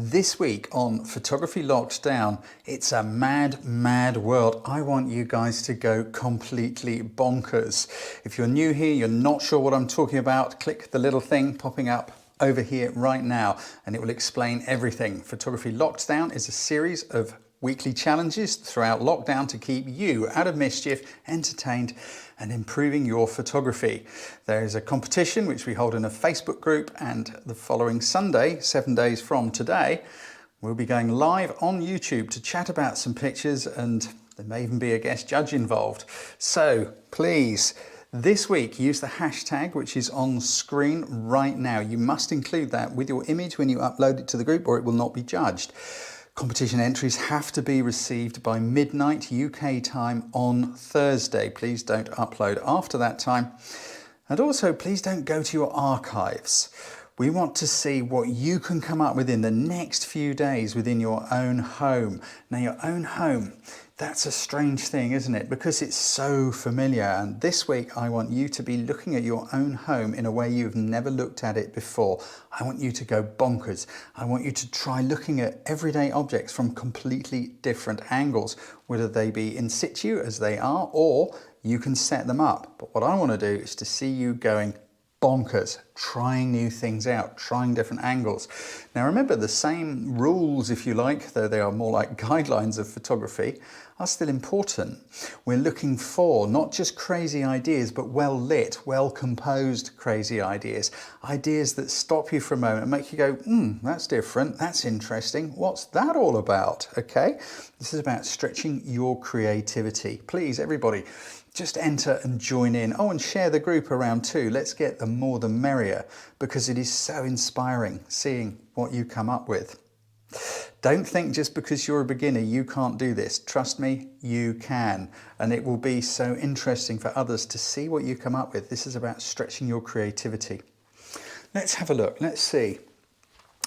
This week on Photography Locked Down, it's a mad, mad world. I want you guys to go completely bonkers. If you're new here, you're not sure what I'm talking about, click the little thing popping up over here right now and it will explain everything. Photography Locked Down is a series of weekly challenges throughout lockdown to keep you out of mischief, entertained and improving your photography. There is a competition which we hold in a Facebook group, and the following Sunday, 7 days from today, we'll be going live on YouTube to chat about some pictures, and there may even be a guest judge involved. So please, this week use the hashtag which is on screen right now. You must include that with your image when you upload it to the group or it will not be judged. Competition entries have to be received by midnight UK time on Thursday. Please don't upload after that time. And also, please don't go to your archives. We want to see what you can come up with in the next few days within your own home. Now, your own home, that's a strange thing, isn't it? Because it's so familiar. And this week, I want you to be looking at your own home in a way you've never looked at it before. I want you to go bonkers. I want you to try looking at everyday objects from completely different angles, whether they be in situ as they are, or you can set them up. But what I want to do is to see you going bonkers, trying new things out, trying different angles. Now remember, the same rules, if you like, though they are more like guidelines of photography, are still important. We're looking for not just crazy ideas, but well lit, well composed crazy ideas. Ideas that stop you for a moment and make you go, that's different, that's interesting, what's that all about? Okay, this is about stretching your creativity. Please, everybody, just enter and join in. Oh, and share the group around too. Let's get the more the merrier, because it is so inspiring seeing what you come up with. Don't think just because you're a beginner you can't do this. Trust me, you can. And it will be so interesting for others to see what you come up with. This is about stretching your creativity. Let's have a look. Let's see.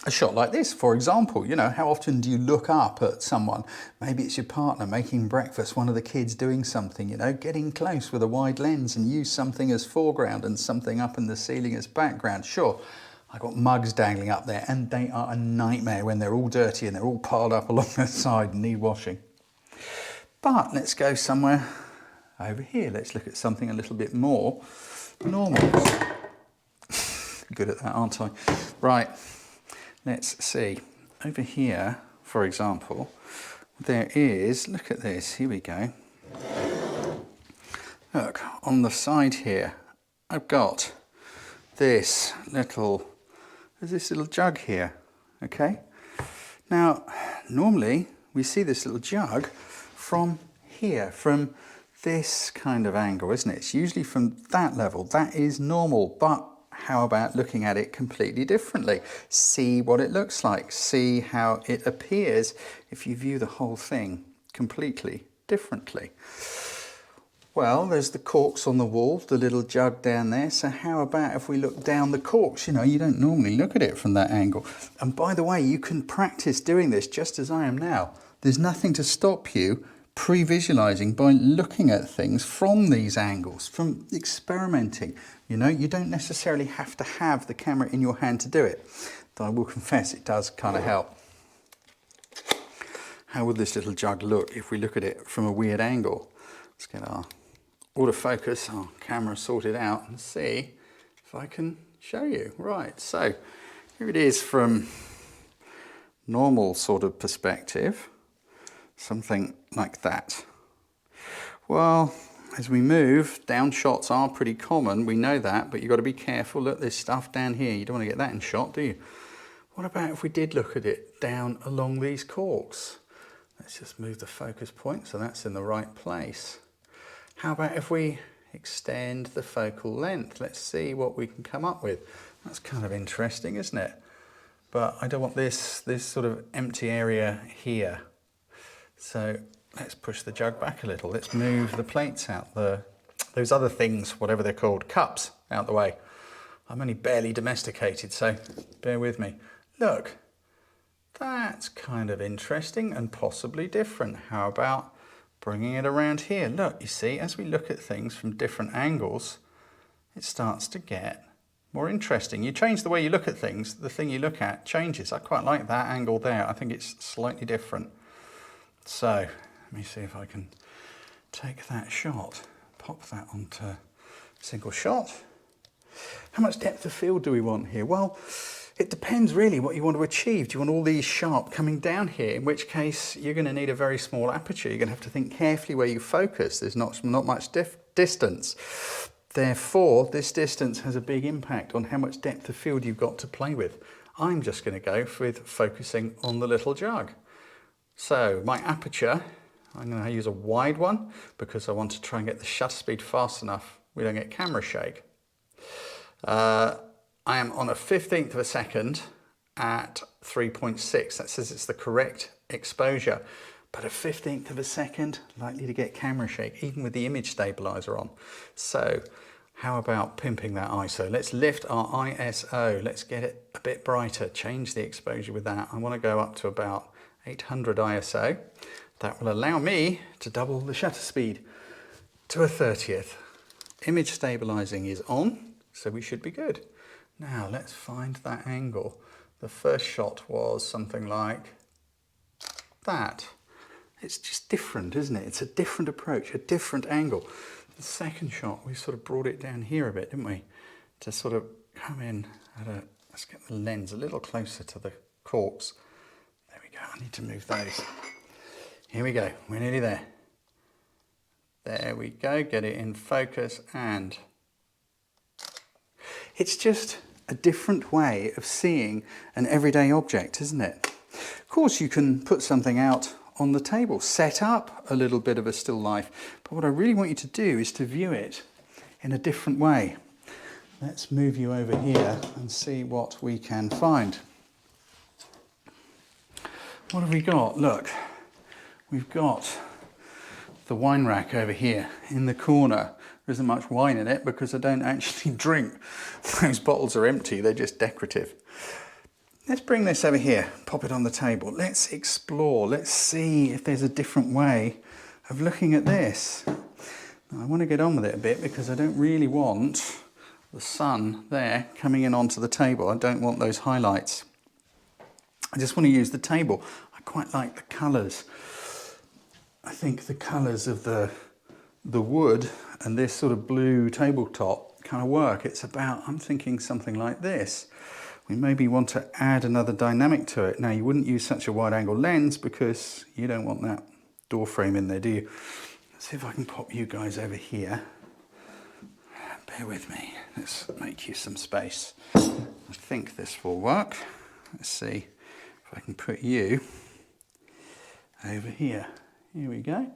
A shot like this, for example, you know, how often do you look up at someone? Maybe it's your partner making breakfast, one of the kids doing something, you know, getting close with a wide lens and use something as foreground and something up in the ceiling as background. Sure, I got mugs dangling up there and they are a nightmare when they're all dirty and they're all piled up along the side and need washing. But let's go somewhere over here. Let's look at something a little bit more normal. Good at that, aren't I? Right. Let's see, over here, for example, there is, look at this, here we go. Look, on the side here, I've got this little, there's this little jug here, okay? Now, normally we see this little jug from here, from this kind of angle, isn't it? It's usually from that level, that is normal, but how about looking at it completely differently? See what it looks like. See how it appears if you view the whole thing completely differently. Well, there's the corks on the wall, the little jug down there. So how about if we look down the corks? You know, you don't normally look at it from that angle. And by the way, you can practice doing this just as I am now. There's nothing to stop you pre-visualizing by looking at things from these angles, from experimenting. You know, you don't necessarily have to have the camera in your hand to do it. Though I will confess it does kind of help. How would this little jug look if we look at it from a weird angle? Let's get our autofocus, our camera sorted out and see if I can show you. Right, so here it is from normal sort of perspective. Something like that. Well, as we move, down shots are pretty common, we know that, but you've got to be careful. Look, there's stuff down here, you don't want to get that in shot, do you? What about if we did look at it down along these corks? Let's just move the focus point so that's in the right place. How about if we extend the focal length? Let's see what we can come up with. That's kind of interesting, isn't it? But I don't want this sort of empty area here. So let's push the jug back a little. Let's move the plates out, those other things, whatever they're called, cups, out the way. I'm only barely domesticated, so bear with me. Look, that's kind of interesting and possibly different. How about bringing it around here? Look, you see, as we look at things from different angles, it starts to get more interesting. You change the way you look at things, the thing you look at changes. I quite like that angle there. I think it's slightly different. So let me see if I can take that shot, pop that onto single shot. How much depth of field do we want here? Well, it depends really what you want to achieve. Do you want all these sharp coming down here? In which case you're going to need a very small aperture. You're going to have to think carefully where you focus. There's not much distance. Therefore, this distance has a big impact on how much depth of field you've got to play with. I'm just going to go with focusing on the little jug. So my aperture, I'm going to use a wide one because I want to try and get the shutter speed fast enough we don't get camera shake. I am on a 15th of a second at 3.6. That says it's the correct exposure. But a 15th of a second, likely to get camera shake, even with the image stabilizer on. So how about pimping that ISO? Let's lift our ISO. Let's get it a bit brighter, change the exposure with that. I want to go up to about 800 ISO. That will allow me to double the shutter speed to a 30th. Image stabilizing is on, so we should be good. Now let's find that angle. The first shot was something like that. It's just different, isn't it? It's a different approach, a different angle. The second shot, we sort of brought it down here a bit, didn't we? To sort of come in at a, let's get the lens a little closer to the corks. There we go, I need to move those. Here we go, we're nearly there. There we go, get it in focus, and it's just a different way of seeing an everyday object, isn't it? Of course, you can put something out on the table, set up a little bit of a still life, but what I really want you to do is to view it in a different way. Let's move you over here and see what we can find. What have we got? Look, we've got the wine rack over here in the corner. There isn't much wine in it because I don't actually drink. Those bottles are empty, they're just decorative. Let's bring this over here, pop it on the table. Let's explore, let's see if there's a different way of looking at this. Now, I want to get on with it a bit because I don't really want the sun there coming in onto the table. I don't want those highlights. I just want to use the table. I quite like the colours. I think the colours of the wood and this sort of blue tabletop kind of work. It's about, I'm thinking something like this. We maybe want to add another dynamic to it. Now, you wouldn't use such a wide angle lens because you don't want that door frame in there, do you? Let's see if I can pop you guys over here. Bear with me. Let's make you some space. I think this will work. Let's see if I can put you over here. Here we go.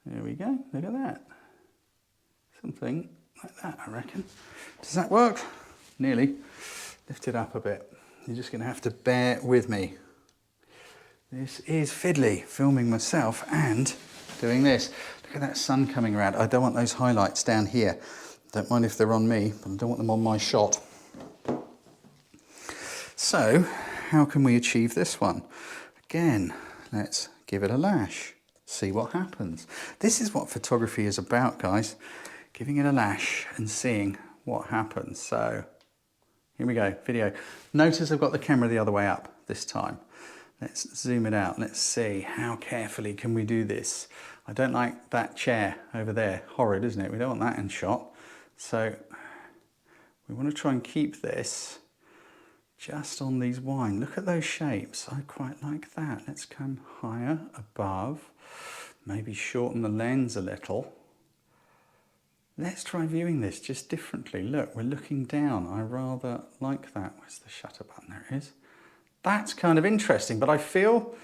There we go. Look at that. Something like that, I reckon. Does that work? Nearly. Lift it up a bit. You're just going to have to bear with me. This is fiddly, filming myself and doing this. Look at that sun coming around. I don't want those highlights down here. Don't mind if they're on me, but I don't want them on my shot. So, how can we achieve this one? Again, let's give it a lash. See what happens. This is what photography is about, guys. Giving it a lash and seeing what happens. So, here we go, video. Notice I've got the camera the other way up this time. Let's zoom it out. Let's see how carefully can we do this. I don't like that chair over there. Horrid, isn't it? We don't want that in shot. So we want to try and keep this just on these wine. Look at those shapes. I quite like that. Let's come higher, above. Maybe shorten the lens a little. Let's try viewing this just differently. Look, we're looking down. I rather like that. Where's the shutter button? There it is. That's kind of interesting, but I feel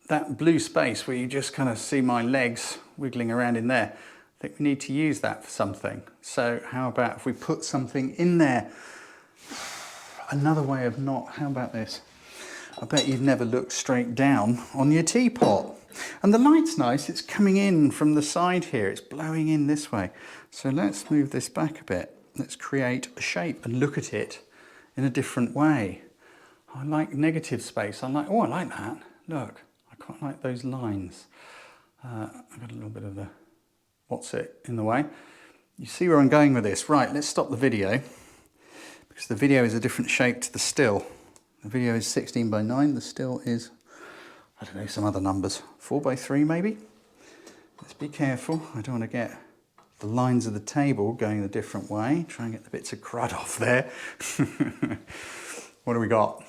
that blue space where you just kind of see my legs wiggling around in there, I think we need to use that for something. So how about if we put something in there? Another way of not, how about this? I bet you've never looked straight down on your teapot. And the light's nice, it's coming in from the side here, it's blowing in this way. So let's move this back a bit. Let's create a shape and look at it in a different way. I like negative space, I like that. Look, I quite like those lines. I've got a little bit of the what's it in the way. You see where I'm going with this. Right, let's stop the video. because the video is a different shape to the still. The video is 16 by 9, the still is, I don't know, some other numbers, 4 by 3 maybe. Let's be careful, I don't want to get the lines of the table going a different way. Try and get the bits of crud off there. What do we got?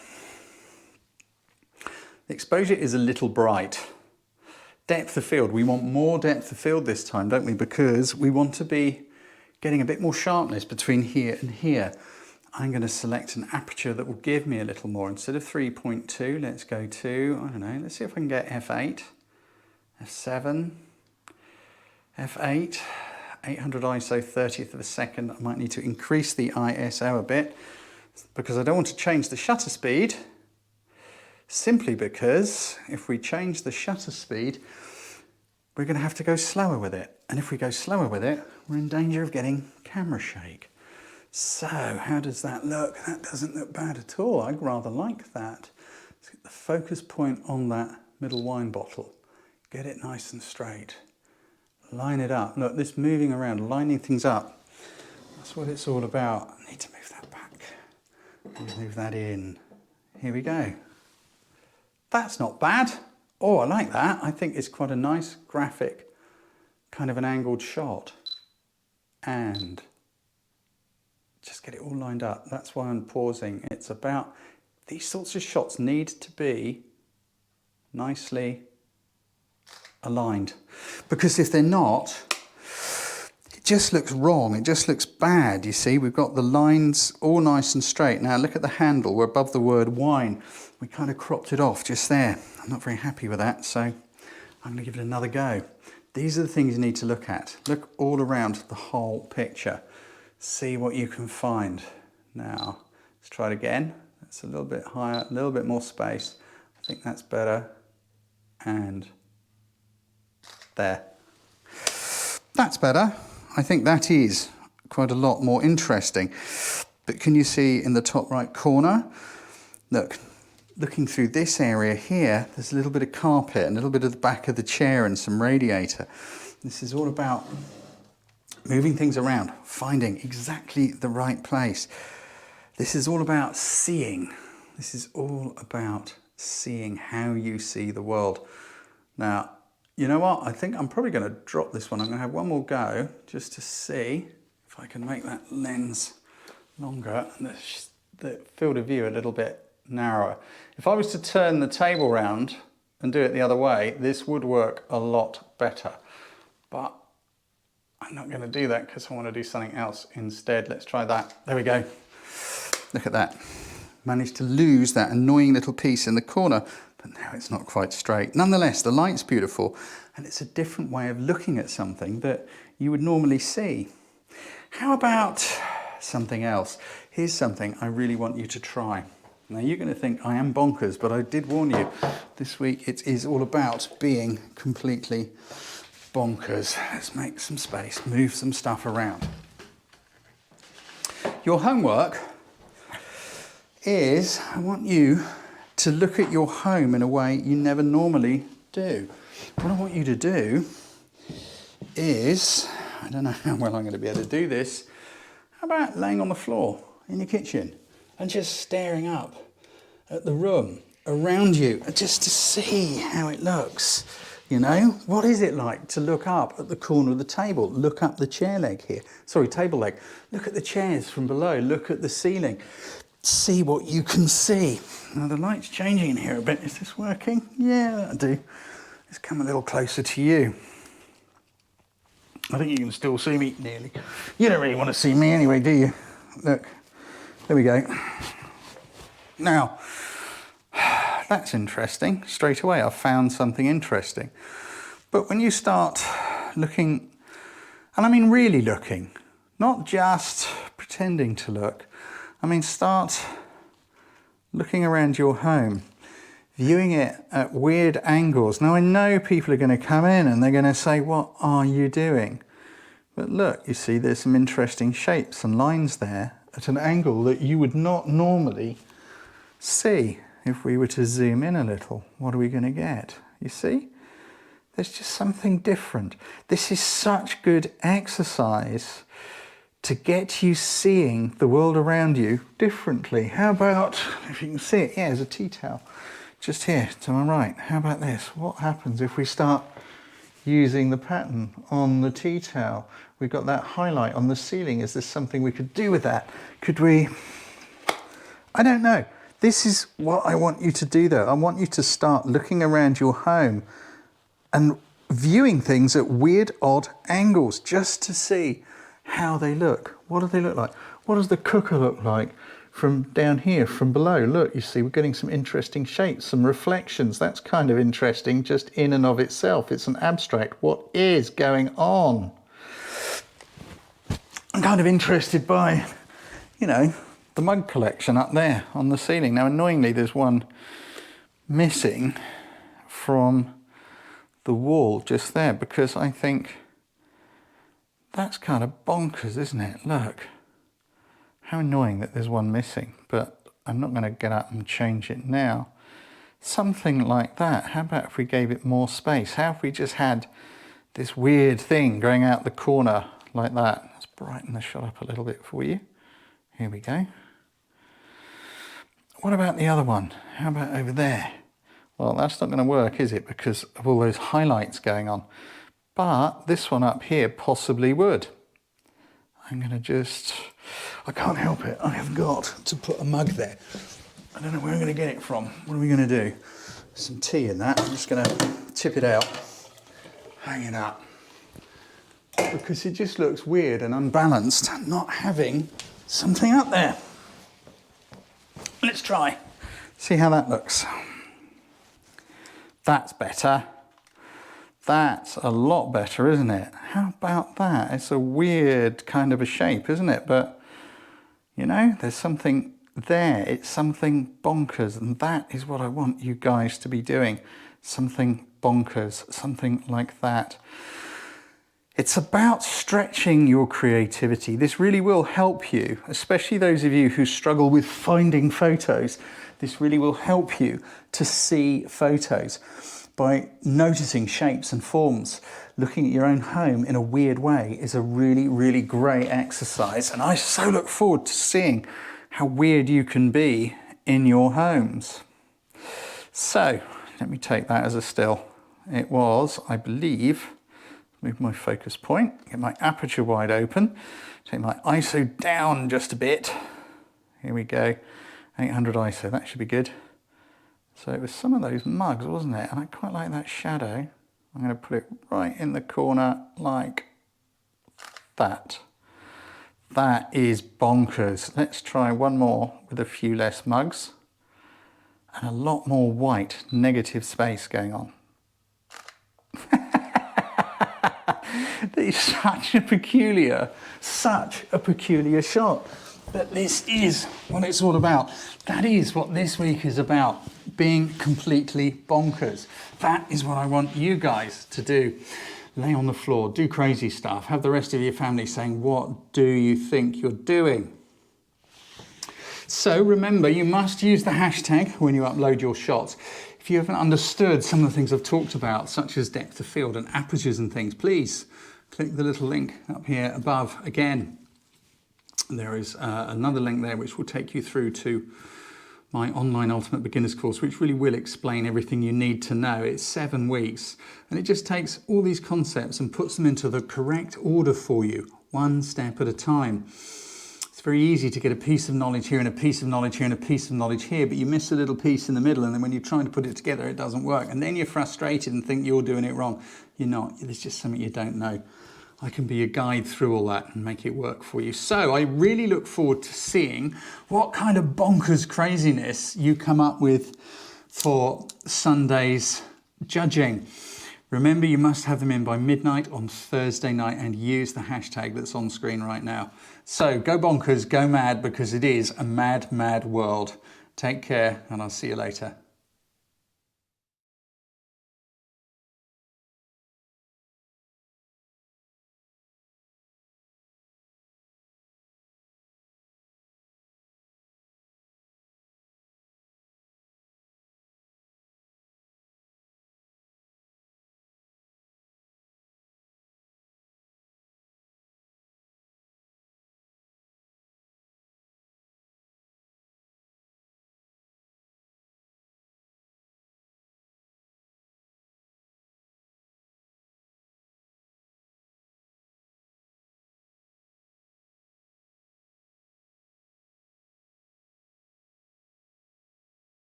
The exposure is a little bright. Depth of field, we want more depth of field this time, don't we? Because we want to be getting a bit more sharpness between here and here. I'm going to select an aperture that will give me a little more. Instead of 3.2, let's go to, I don't know, let's see if I can get f8, f7, f8, 800 ISO 30th of a second. I might need to increase the ISO a bit because I don't want to change the shutter speed, simply because if we change the shutter speed, we're going to have to go slower with it. And if we go slower with it, we're in danger of getting camera shake. So how does that look? That doesn't look bad at all. I'd rather like that. Let's get the focus point on that middle wine bottle. Get it nice and straight. Line it up. Look, this moving around, lining things up. That's what it's all about. I need to move that back. Move that in. Here we go. That's not bad. Oh, I like that. I think it's quite a nice graphic, kind of an angled shot. And just get it all lined up. That's why I'm pausing. It's about, these sorts of shots need to be nicely aligned. Because if they're not, it just looks wrong. It just looks bad, you see. We've got the lines all nice and straight. Now look at the handle. We're above the word wine. We kind of cropped it off just there. I'm not very happy with that, so I'm going to give it another go. These are the things you need to look at. Look all around the whole picture. See what you can find. Now, let's try it again. That's a little bit higher, a little bit more space. I think that's better. And there. That's better. I think that is quite a lot more interesting. But can you see in the top right corner? Look, looking through this area here, there's a little bit of carpet, and a little bit of the back of the chair and some radiator. This is all about moving things around, finding exactly the right place. This is all about seeing. This is all about seeing how you see the world. Now, you know what? I think I'm probably going to drop this one. I'm going to have one more go just to see if I can make that lens longer and the field of view a little bit narrower. If I was to turn the table round and do it the other way, this would work a lot better. But I'm not going to do that because I want to do something else instead. Let's try that. There we go. Look at that. Managed to lose that annoying little piece in the corner, but now it's not quite straight. Nonetheless, the light's beautiful, and it's a different way of looking at something that you would normally see. How about something else? Here's something I really want you to try. Now, you're going to think I am bonkers, but I did warn you. This week it is all about being completely bonkers. Let's make some space, move some stuff around. Your homework is, I want you to look at your home in a way you never normally do. What I want you to do is, I don't know how well I'm going to be able to do this, how about laying on the floor in your kitchen and just staring up at the room around you just to see how it looks. You know, what is it like to look up at the corner of the table? Look up the chair leg here. Sorry, table leg. Look at the chairs from below. Look at the ceiling. See what you can see. Now the light's changing in here a bit. Is this working? Yeah, that'll do. Let's come a little closer to you. I think you can still see me nearly. You don't really want to see me anyway, do you? Look, there we go. Now, that's interesting. Straight away, I've found something interesting. But when you start looking, and I mean really looking, not just pretending to look, I mean start looking around your home, viewing it at weird angles. Now I know people are going to come in and they're going to say, what are you doing? But look, you see there's some interesting shapes and lines there at an angle that you would not normally see. If we were to zoom in a little, what are we going to get? You see? There's just something different. This is such good exercise to get you seeing the world around you differently. How about, if you can see it, yeah, there's a tea towel just here to my right. How about this? What happens if we start using the pattern on the tea towel? We've got that highlight on the ceiling. Is there something we could do with that? Could we? I don't know. This is what I want you to do though. I want you to start looking around your home and viewing things at weird, odd angles just to see how they look. What do they look like? What does the cooker look like from down here, from below? Look, you see, we're getting some interesting shapes, some reflections. That's kind of interesting just in and of itself. It's an abstract. What is going on? I'm kind of interested by, you know, the mug collection up there on the ceiling. Now, annoyingly, there's one missing from the wall just there because I think that's kind of bonkers, isn't it? Look, how annoying that there's one missing, but I'm not going to get up and change it now. Something like that. How about if we gave it more space? How if we just had this weird thing going out the corner like that? Let's brighten the shot up a little bit for you. Here we go. What about the other one? How about over there? Well, that's not going to work, is it? Because of all those highlights going on. But this one up here possibly would. I'm going to just, I can't help it. I have got to put a mug there. I don't know where I'm going to get it from. What are we going to do? Some tea in that. I'm just going to tip it out, hang it up. Because it just looks weird and unbalanced not having something up there. Let's try. See how that looks. That's better. That's a lot better, isn't it? How about that? It's a weird kind of a shape, isn't it? But, you know, there's something there. It's something bonkers. And that is what I want you guys to be doing. Something bonkers, something like that. It's about stretching your creativity. This really will help you, especially those of you who struggle with finding photos. This really will help you to see photos by noticing shapes and forms. Looking at your own home in a weird way is a really, really great exercise. And I so look forward to seeing how weird you can be in your homes. So let me take that as a still. It was, I believe, move my focus point, get my aperture wide open, take my ISO down just a bit. Here we go, 800 ISO, that should be good. So it was some of those mugs, wasn't it? And I quite like that shadow. I'm going to put it right in the corner like that. That is bonkers. Let's try one more with a few less mugs and a lot more white negative space going on. It's such a peculiar shot. But this is what it's all about. That is what this week is about, being completely bonkers. That is what I want you guys to do. Lay on the floor, do crazy stuff, have the rest of your family saying, what do you think you're doing? So remember, you must use the hashtag when you upload your shots. If you haven't understood some of the things I've talked about, such as depth of field and apertures and things, please click the little link up here above again. There is another link there which will take you through to my online Ultimate Beginners course, which really will explain everything you need to know. It's 7 weeks, and it just takes all these concepts and puts them into the correct order for you, one step at a time. It's very easy to get a piece of knowledge here and a piece of knowledge here and a piece of knowledge here, but you miss a little piece in the middle, and then when you're trying to put it together, it doesn't work. And then you're frustrated and think you're doing it wrong. You're not. There's just something you don't know. I can be a guide through all that and make it work for you. So I really look forward to seeing what kind of bonkers craziness you come up with for Sunday's judging. Remember, you must have them in by midnight on Thursday night and use the hashtag that's on screen right now. So go bonkers, go mad, because it is a mad, mad world. Take care, and I'll see you later.